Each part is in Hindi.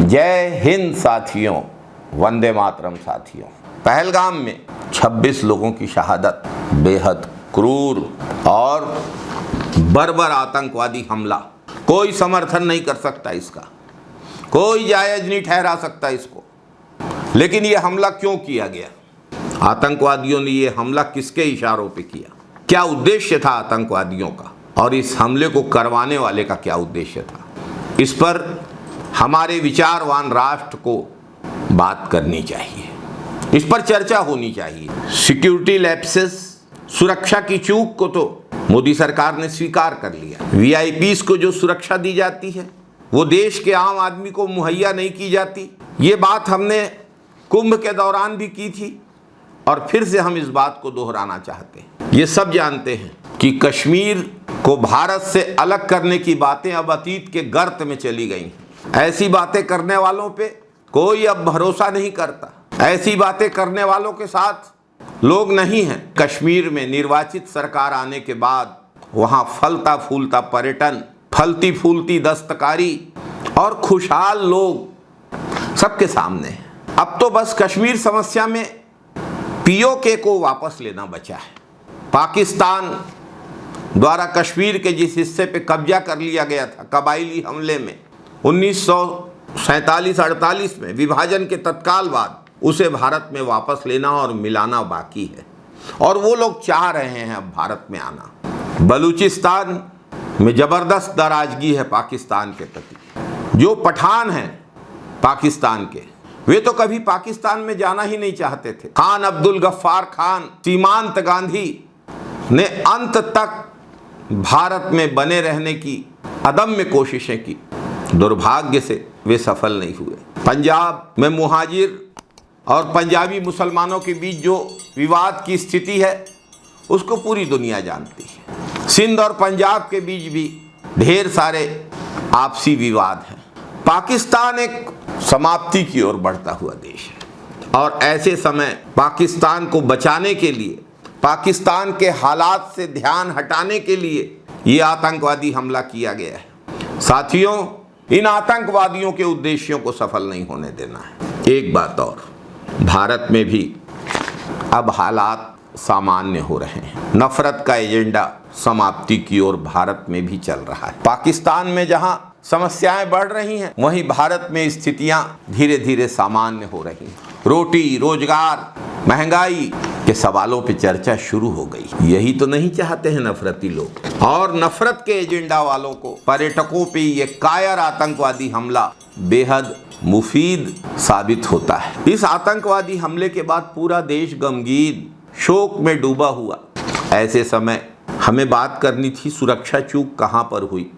जय हिंद साथियों, वंदे मातरम साथियों। पहलगाम में 26 लोगों की शहादत, बेहद क्रूर और बर्बर आतंकवादी हमला। कोई समर्थन नहीं कर सकता इसका, कोई जायज नहीं ठहरा सकता इसको। लेकिन ये हमला क्यों किया गया? आतंकवादियों ने ये हमला किसके इशारों पे किया? क्या उद्देश्य था आतंकवादियों का? और इस हमले को करवाने वाले का क्या उद्देश्य था? इस पर हमारे विचारवान राष्ट्र को बात करनी चाहिए, इस पर चर्चा होनी चाहिए। सिक्योरिटी लैप्सेस, सुरक्षा की चूक को तो मोदी सरकार ने स्वीकार कर लिया। वीआईपीज को जो सुरक्षा दी जाती है वो देश के आम आदमी को मुहैया नहीं की जाती। ये बात हमने कुंभ के दौरान भी की थी और फिर से हम इस बात को दोहराना चाहते हैं। ये सब जानते हैं कि कश्मीर को भारत से अलग करने की बातें अब अतीत के गर्त में चली गई हैं। ऐसी बातें करने वालों पे कोई अब भरोसा नहीं करता, ऐसी बातें करने वालों के साथ लोग नहीं हैं। कश्मीर में निर्वाचित सरकार आने के बाद वहाँ फलता फूलता पर्यटन, फलती फूलती दस्तकारी और खुशहाल लोग सबके सामने हैं। अब तो बस कश्मीर समस्या में पीओके को वापस लेना बचा है। पाकिस्तान द्वारा कश्मीर के जिस हिस्से पे कब्जा कर लिया गया था कबायली हमले में 1947-48 में विभाजन के तत्काल बाद, उसे भारत में वापस लेना और मिलाना बाकी है। और वो लोग चाह रहे हैं अब भारत में आना। बलूचिस्तान में जबरदस्त नाराजगी है पाकिस्तान के प्रति। जो पठान हैं पाकिस्तान के, वे तो कभी पाकिस्तान में जाना ही नहीं चाहते थे। खान अब्दुल गफ्फार खान, सीमांत गांधी ने अंत तक भारत में बने रहने की अदम्य कोशिशें की। दुर्भाग्य से वे सफल नहीं हुए। पंजाब में मुहाजिर और पंजाबी मुसलमानों के बीच जो विवाद की स्थिति है उसको पूरी दुनिया जानती है। सिंध और पंजाब के बीच भी ढेर सारे आपसी विवाद हैं। पाकिस्तान एक समाप्ति की ओर बढ़ता हुआ देश है और ऐसे समय पाकिस्तान को बचाने के लिए, पाकिस्तान के हालात से ध्यान हटाने के लिए ये आतंकवादी हमला किया गया है। साथियों, इन आतंकवादियों के उद्देश्यों को सफल नहीं होने देना है। एक बात और, भारत में भी अब हालात सामान्य हो रहे हैं। नफरत का एजेंडा समाप्ति की ओर भारत में भी चल रहा है। पाकिस्तान में जहां समस्याएं बढ़ रही हैं, वहीं भारत में स्थितियां धीरे धीरे सामान्य हो रही हैं। रोटी, रोजगार, महंगाई के सवालों पे चर्चा शुरू हो गई। यही तो नहीं चाहते हैं नफरती लोग। और नफरत के एजेंडा वालों को पर्यटकों पे ये कायर आतंकवादी हमला बेहद मुफीद साबित होता है। इस आतंकवादी हमले के बाद पूरा देश गमगीन, शोक में डूबा हुआ। ऐसे समय हमें बात करनी थी सुरक्षा चूक कहां पर हुई,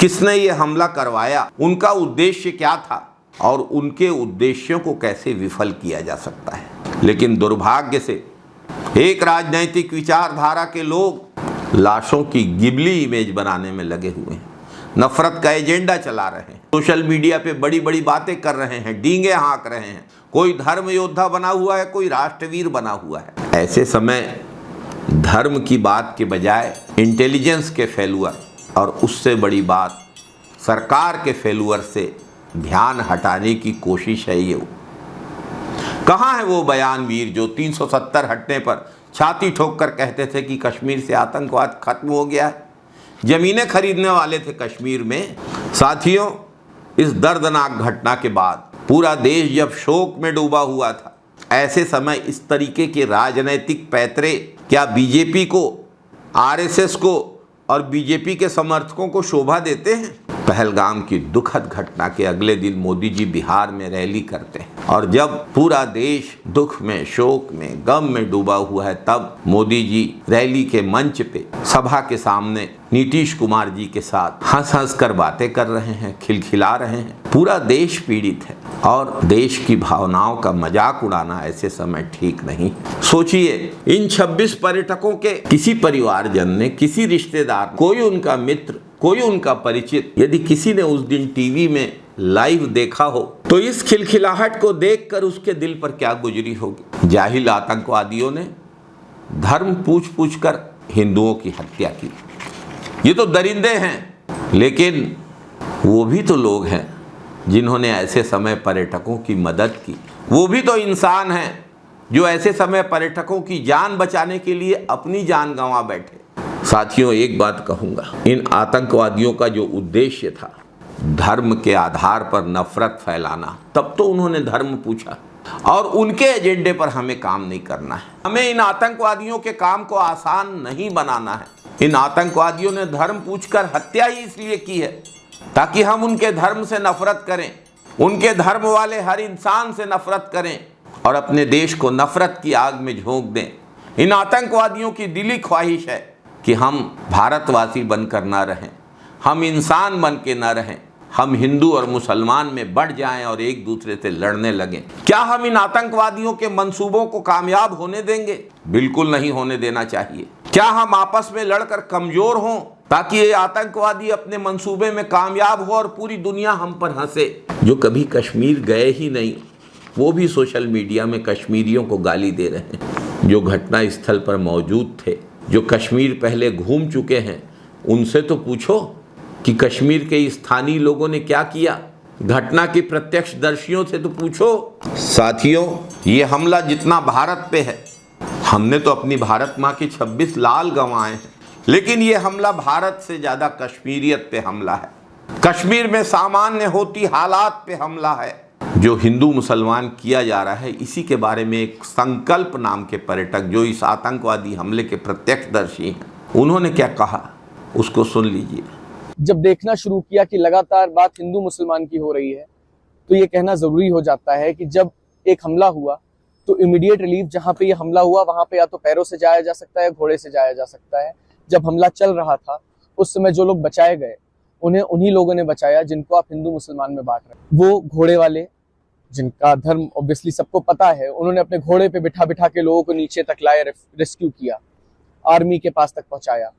किसने ये हमला करवाया, उनका उद्देश्य क्या था और उनके उद्देश्यों को कैसे विफल किया जा सकता है। लेकिन दुर्भाग्य से एक राजनैतिक विचारधारा के लोग लाशों की गिबली इमेज बनाने में लगे हुए हैं, नफरत का एजेंडा चला रहे हैं, सोशल मीडिया पे बड़ी बड़ी बातें कर रहे हैं, डींगे हाँक रहे हैं। कोई धर्म योद्धा बना हुआ है, कोई राष्ट्रवीर बना हुआ है। ऐसे समय धर्म की बात के बजाय इंटेलिजेंस के फेलुअर और उससे बड़ी बात सरकार के फेलुअर से ध्यान हटाने की कोशिश है। ये कहाँ है वो बयानवीर जो 370 हटने पर छाती ठोक कर कहते थे कि कश्मीर से आतंकवाद खत्म हो गया है? जमीनें खरीदने वाले थे कश्मीर में। साथियों, इस दर्दनाक घटना के बाद पूरा देश जब शोक में डूबा हुआ था, ऐसे समय इस तरीके के राजनैतिक पैतरे क्या बीजेपी को, आरएसएस को और बीजेपी के समर्थकों को शोभा देते हैं? पहलगाम की दुखद घटना के अगले दिन मोदी जी बिहार में रैली करते हैं और जब पूरा देश दुख में, शोक में, गम में डूबा हुआ है, तब मोदी जी रैली के मंच पे सभा के सामने नीतीश कुमार जी के साथ हंस हंस कर बातें कर रहे हैं, खिलखिला रहे हैं। पूरा देश पीड़ित है और देश की भावनाओं का मजाक उड़ाना ऐसे समय ठीक नहीं। सोचिए, इन 26 पर्यटकों के किसी परिवारजन ने, किसी रिश्तेदार, कोई उनका मित्र, कोई उनका परिचित, यदि किसी ने उस दिन टीवी में लाइव देखा हो तो इस खिलखिलाहट को देखकर उसके दिल पर क्या गुजरी होगी। जाहिल आतंकवादियों ने धर्म पूछ पूछ कर हिंदुओं की हत्या की। ये तो दरिंदे हैं, लेकिन वो भी तो लोग हैं। जिन्होंने ऐसे समय पर्यटकों की मदद की। वो भी तो इंसान हैं जो ऐसे समय पर्यटकों की जान बचाने के लिए अपनी जान गंवा बैठे। साथियों, एक बात कहूँगा, इन आतंकवादियों का जो उद्देश्य था धर्म के आधार पर नफरत फैलाना, तब तो उन्होंने धर्म पूछा और उनके एजेंडे पर हमें काम नहीं करना है। हमें इन आतंकवादियों के काम को आसान नहीं बनाना है। इन आतंकवादियों ने धर्म पूछकर हत्या ही इसलिए की है ताकि हम उनके धर्म से नफरत करें, उनके धर्म वाले हर इंसान से नफरत करें और अपने देश को नफरत की आग में झोंक दें। इन आतंकवादियों की दिली ख्वाहिश है कि हम भारतवासी बनकर ना रहें, हम इंसान बन के ना रहें, हम हिंदू और मुसलमान में बढ़ जाएं और एक दूसरे से लड़ने लगें। क्या हम इन आतंकवादियों के मंसूबों को कामयाब होने देंगे? बिल्कुल नहीं होने देना चाहिए। क्या हम आपस में लड़कर कमजोर हों ताकि ये आतंकवादी अपने मंसूबे में कामयाब हो और पूरी दुनिया हम पर हंसे? जो कभी कश्मीर गए ही नहीं वो भी सोशल मीडिया में कश्मीरियों को गाली दे रहे हैं। जो घटना स्थल पर मौजूद थे, जो कश्मीर पहले घूम चुके हैं, उनसे तो पूछो कि कश्मीर के स्थानीय लोगों ने क्या किया। घटना की प्रत्यक्षदर्शियों से तो पूछो। साथियों, ये हमला जितना भारत पे है, हमने तो अपनी भारत माँ की 26 लाल गंवाए हैं, लेकिन ये हमला भारत से ज्यादा कश्मीरियत पे हमला है। कश्मीर में सामान्य होती हालात पे हमला है। जो हिंदू मुसलमान किया जा रहा है, इसी के बारे में एक संकल्प नाम के पर्यटक जो इस आतंकवादी हमले के प्रत्यक्षदर्शी हैं, उन्होंने क्या कहा उसको सुन लीजिए। जब देखना शुरू किया कि लगातार बात हिंदू मुसलमान की हो रही है, तो ये कहना जरूरी हो जाता है कि जब एक हमला हुआ तो इमीडिएट रिलीफ जहां पे ये हमला हुआ वहां पे या तो पैरों से जाया जा सकता है, घोड़े से जाया जा सकता है। जब हमला चल रहा था उस समय जो लोग बचाए गए उन्हें उन्हीं लोगों ने बचाया जिनको आप हिंदू मुसलमान में बांट रहे हैं। वो घोड़े वाले जिनका धर्म ऑब्वियसली सबको पता है, उन्होंने अपने घोड़े पे बिठा बिठा के लोगों को नीचे तक लाए, रेस्क्यू किया, आर्मी के पास तक पहुंचाया।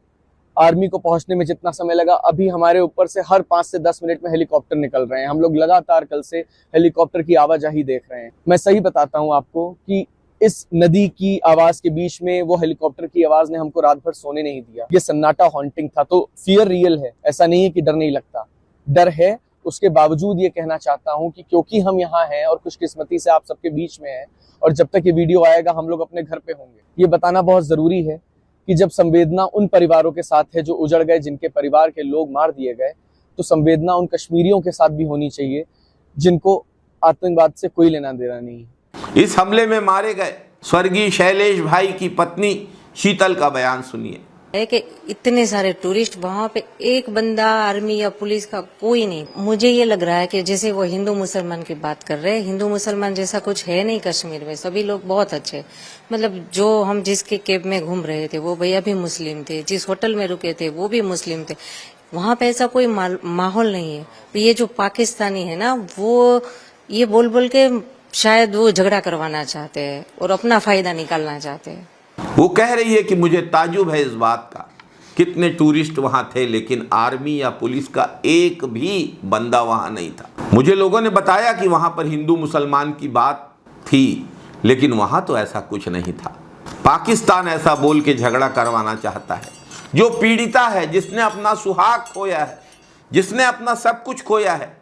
आर्मी को पहुंचने में जितना समय लगा, अभी हमारे ऊपर से हर 5 से 10 मिनट में हेलीकॉप्टर निकल रहे हैं। हम लोग लगातार कल से हेलीकॉप्टर की आवाजाही देख रहे हैं। मैं सही बताता हूं आपको कि इस नदी की आवाज के बीच में वो हेलीकॉप्टर की आवाज ने हमको रात भर सोने नहीं दिया। ये सन्नाटा हॉन्टिंग था। तो फियर रियल है, ऐसा नहीं है कि डर नहीं लगता, डर है। उसके बावजूद ये कहना चाहता हूं कि क्योंकि हम यहाँ हैं और खुशकिस्मती से आप सबके बीच में हैं, और जब तक ये वीडियो आएगा हम लोग अपने घर पे होंगे। ये बताना बहुत जरूरी है कि जब संवेदना उन परिवारों के साथ है जो उजड़ गए, जिनके परिवार के लोग मार दिए गए, तो संवेदना उन कश्मीरियों के साथ भी होनी चाहिए जिनको आतंकवाद से कोई लेना देना नहीं है। इस हमले में मारे गए स्वर्गीय शैलेश भाई की पत्नी शीतल का बयान सुनिए। है कि इतने सारे टूरिस्ट, वहाँ पे एक बंदा आर्मी या पुलिस का कोई नहीं। मुझे ये लग रहा है कि जैसे वो हिंदू मुसलमान की बात कर रहे हैं, हिंदू मुसलमान जैसा कुछ है नहीं कश्मीर में। सभी लोग बहुत अच्छे, मतलब जो हम जिसके कैब में घूम रहे थे वो भैया भी मुस्लिम थे, जिस होटल में रुके थे वो भी मुस्लिम थे। वहाँ पे ऐसा कोई माहौल नहीं है। ये जो पाकिस्तानी है ना, वो ये बोल बोल के शायद वो झगड़ा करवाना चाहते हैं और अपना फायदा निकालना चाहते हैं। वो कह रही है कि मुझे ताजुब है इस बात का, कितने टूरिस्ट वहां थे लेकिन आर्मी या पुलिस का एक भी बंदा वहां नहीं था। मुझे लोगों ने बताया कि वहां पर हिंदू मुसलमान की बात थी, लेकिन वहां तो ऐसा कुछ नहीं था। पाकिस्तान ऐसा बोल के झगड़ा करवाना चाहता है। जो पीड़िता है, जिसने अपना सुहाग खोया है, जिसने अपना सब कुछ खोया है,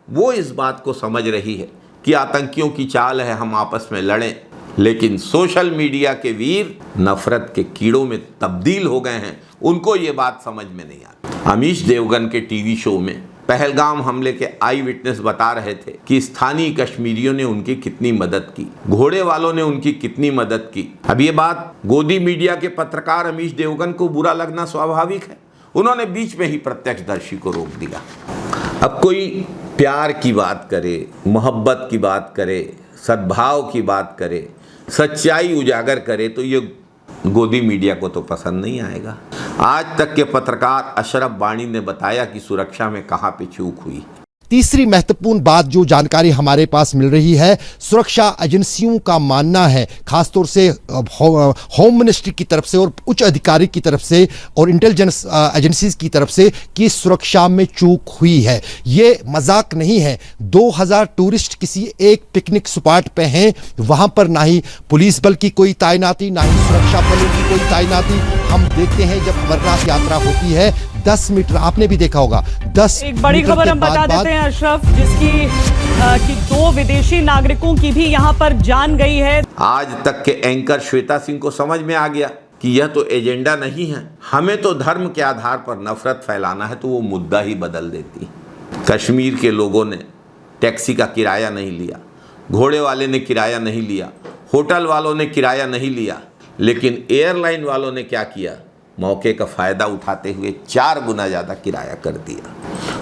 वो इस बात को समझ रही है कि आतंकियों की चाल है हम आपस में लड़ें। लेकिन सोशल मीडिया के वीर नफरत के कीड़ों में तब्दील हो गए हैं, उनको ये बात समझ में नहीं आती। अमीश देवगन के टीवी शो में पहलगाम हमले के आई विटनेस बता रहे थे कि स्थानीय कश्मीरियों ने उनकी कितनी मदद की, घोड़े वालों ने उनकी कितनी मदद की। अब ये बात गोदी मीडिया के पत्रकार अमीश देवगन को बुरा लगना स्वाभाविक है। उन्होंने बीच में ही प्रत्यक्षदर्शी को रोक दिया। अब कोई प्यार की बात करे, मोहब्बत की बात करे, सद्भाव की बात करे, सच्चाई उजागर करे, तो ये गोदी मीडिया को तो पसंद नहीं आएगा। आज तक के पत्रकार अशरफ बाणी ने बताया कि सुरक्षा में कहां पे चूक हुई। तीसरी महत्वपूर्ण बात जो जानकारी हमारे पास मिल रही है, सुरक्षा एजेंसियों का मानना है, खासतौर से होम मिनिस्ट्री की तरफ से और उच्च अधिकारी की तरफ से और इंटेलिजेंस एजेंसीज की तरफ से, कि सुरक्षा में चूक हुई है। ये मजाक नहीं है। 2000 टूरिस्ट किसी एक पिकनिक स्पॉट पे हैं, वहां पर ना ही पुलिस बल की कोई तैनाती, ना ही सुरक्षा बलों की कोई तैनाती, हम देखते हैं जब अमरनाथ यात्रा होती है 10 मीटर, आपने भी देखा होगा 10 एक बड़ी मीटर खबर के हम बता बाद देते हैं अशरफ, जिसकी कि 2 विदेशी नागरिकों की भी यहां पर जान गई है। आज तक के एंकर श्वेता सिंह को समझ में आ गया कि यह तो एजेंडा नहीं है, हमें तो धर्म के आधार पर नफरत फैलाना है, तो वो मुद्दा ही बदल देती। कश्मीर के लोगों ने टैक्सी का किराया नहीं लिया, घोड़े वाले ने किराया नहीं लिया, होटल वालों ने किराया नहीं लिया, लेकिन एयरलाइन वालों ने क्या किया, मौके का फायदा उठाते हुए 4 गुना ज्यादा किराया कर दिया।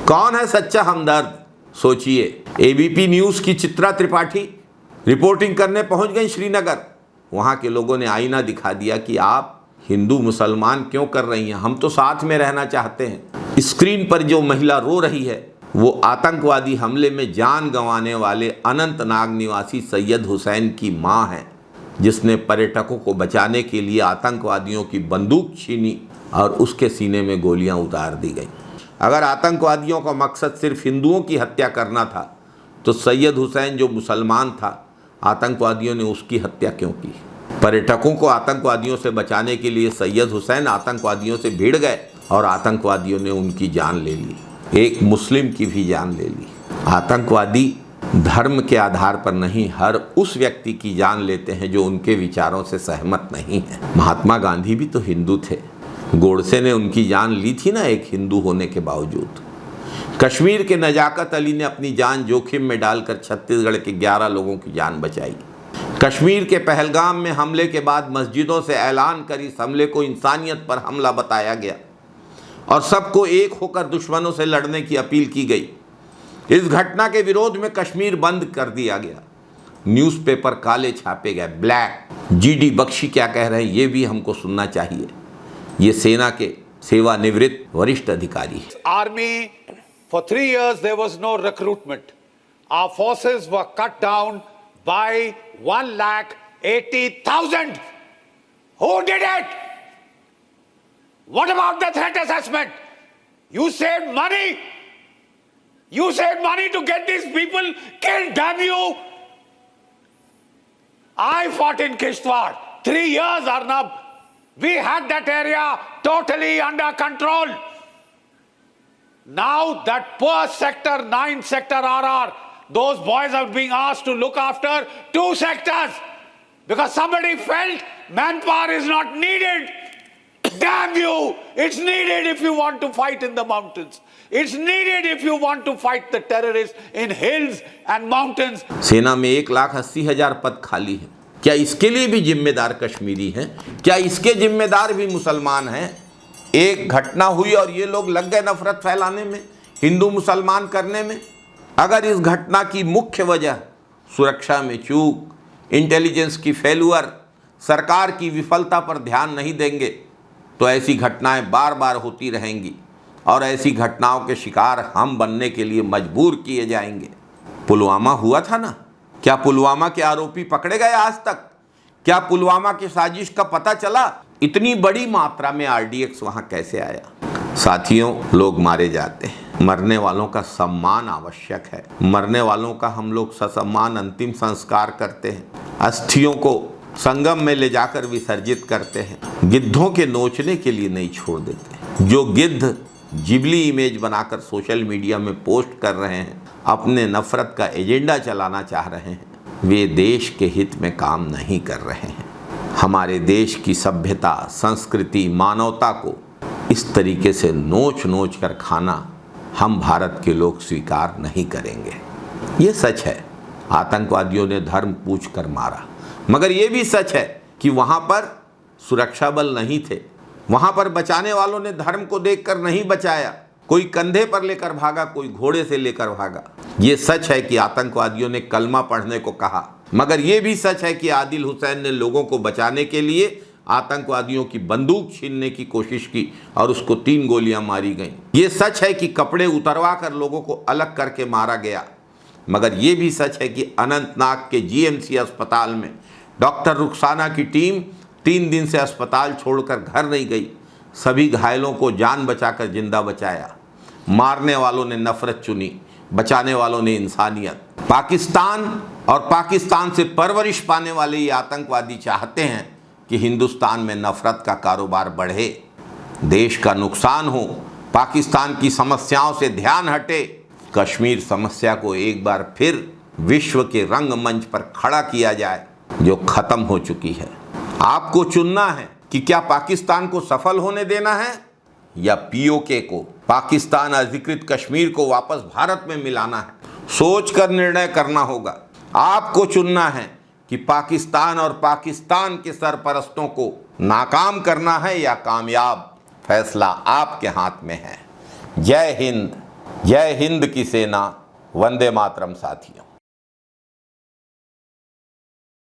कौन है सच्चा हमदर्द? सोचिए। एबीपी न्यूज की चित्रा त्रिपाठी रिपोर्टिंग करने पहुंच गई श्रीनगर। वहां के लोगों ने आईना दिखा दिया कि आप हिंदू मुसलमान क्यों कर रही हैं, हम तो साथ में रहना चाहते हैं। स्क्रीन पर जो महिला रो रही है वो आतंकवादी हमले में जान गंवाने वाले अनंतनाग निवासी सैयद हुसैन की मां है, जिसने पर्यटकों को बचाने के लिए आतंकवादियों की बंदूक छीनी और उसके सीने में गोलियां उतार दी गई। अगर आतंकवादियों का मकसद सिर्फ हिंदुओं की हत्या करना था तो सैयद हुसैन जो मुसलमान था, आतंकवादियों ने उसकी हत्या क्यों की? पर्यटकों को आतंकवादियों से बचाने के लिए सैयद हुसैन आतंकवादियों से भिड़ गए और आतंकवादियों ने उनकी जान ले ली, एक मुस्लिम की भी जान ले ली। आतंकवादी धर्म के आधार पर नहीं, हर उस व्यक्ति की जान लेते हैं जो उनके विचारों से सहमत नहीं है। महात्मा गांधी भी तो हिंदू थे, गोडसे ने उनकी जान ली थी ना, एक हिंदू होने के बावजूद। कश्मीर के नजाकत अली ने अपनी जान जोखिम में डालकर छत्तीसगढ़ के 11 लोगों की जान बचाई। कश्मीर के पहलगाम में हमले के बाद मस्जिदों से ऐलान कर इस हमले को इंसानियत पर हमला बताया गया और सबको एक होकर दुश्मनों से लड़ने की अपील की गई। इस घटना के विरोध में कश्मीर बंद कर दिया गया, न्यूज़पेपर काले छापे गए, ब्लैक। जीडी बख्शी क्या कह रहे हैं ये भी हमको सुनना चाहिए। ये सेना के सेवानिवृत्त वरिष्ठ अधिकारी हैं। Army, for 3 years there was no recruitment. Our forces were cut down by 1,80,000. Who did it? What about the threat assessment? You saved money. You saved money to get these people killed, damn you. I fought in Kishtwar. 3 years, Arnab. We had that area totally under control. Now that poor sector 9 sector RR, those boys are being asked to look after 2 sectors because somebody felt manpower is not needed. Damn you! It's needed if you want to fight in the mountains. It's needed if you want to fight the terrorists in hills and mountains. सेना में 1,80,000 पद खाली हैं। क्या इसके लिए भी जिम्मेदार कश्मीरी हैं? क्या इसके जिम्मेदार भी मुसलमान हैं? एक घटना हुई और ये लोग लग गए नफरत फैलाने में, हिंदू मुसलमान करने में। अगर इस घटना की मुख्य वजह सुरक्षा में चूक, इंटेलिजेंस की फेल्यूर, सरकार की विफलता पर ध्यान नहीं देंगे तो ऐसी घटनाएं बार बार होती रहेंगी और ऐसी घटनाओं के शिकार हम बनने के लिए मजबूर किए जाएंगे। पुलवामा हुआ था ना, क्या पुलवामा के आरोपी पकड़े गए आज तक? क्या पुलवामा की साजिश का पता चला? इतनी बड़ी मात्रा में आरडीएक्स वहां कैसे आया? साथियों, लोग मारे जाते हैं, मरने वालों का सम्मान आवश्यक है। मरने वालों का हम लोग ससम्मान अंतिम संस्कार करते हैं, अस्थियों को संगम में ले जाकर विसर्जित करते हैं, गिद्धों के नोचने के लिए नहीं छोड़ देते। जो गिद्ध जिबली इमेज बनाकर सोशल मीडिया में पोस्ट कर रहे हैं, अपने नफरत का एजेंडा चलाना चाह रहे हैं, वे देश के हित में काम नहीं कर रहे हैं। हमारे देश की सभ्यता, संस्कृति, मानवता को इस तरीके से नोच नोच कर खाना हम भारत के लोग स्वीकार नहीं करेंगे। ये सच है, आतंकवादियों ने धर्म पूछ कर मारा, मगर ये भी सच है कि वहाँ पर सुरक्षा बल नहीं थे, वहाँ पर बचाने वालों ने धर्म को देखकर नहीं बचाया। कोई कंधे पर लेकर भागा, कोई घोड़े से लेकर भागा। ये सच है कि आतंकवादियों ने कलमा पढ़ने को कहा, मगर ये भी सच है कि आदिल हुसैन ने लोगों को बचाने के लिए आतंकवादियों की बंदूक छीनने की कोशिश की और उसको 3 गोलियां मारी गईं। ये सच है कि कपड़े उतरवा कर लोगों को अलग करके मारा गया, मगर ये भी सच है कि अनंतनाग के जीएमसी अस्पताल में डॉक्टर रुखसाना की टीम 3 दिन से अस्पताल छोड़कर घर नहीं गई, सभी घायलों को जान बचाकर जिंदा बचाया। मारने वालों ने नफरत चुनी, बचाने वालों ने इंसानियत। पाकिस्तान और पाकिस्तान से परवरिश पाने वाले ये आतंकवादी चाहते हैं कि हिंदुस्तान में नफरत का कारोबार बढ़े, देश का नुकसान हो, पाकिस्तान की समस्याओं से ध्यान हटे, कश्मीर समस्या को एक बार फिर विश्व के रंगमंच पर खड़ा किया जाए जो खत्म हो चुकी है। आपको चुनना है कि क्या पाकिस्तान को सफल होने देना है या पीओके को, पाकिस्तान अधिकृत कश्मीर को वापस भारत में मिलाना है। सोचकर निर्णय करना होगा। आपको चुनना है कि पाकिस्तान और पाकिस्तान के सरपरस्तों को नाकाम करना है या कामयाब। फैसला आपके हाथ में है। जय हिंद की सेना, वंदे मातरम साथियों।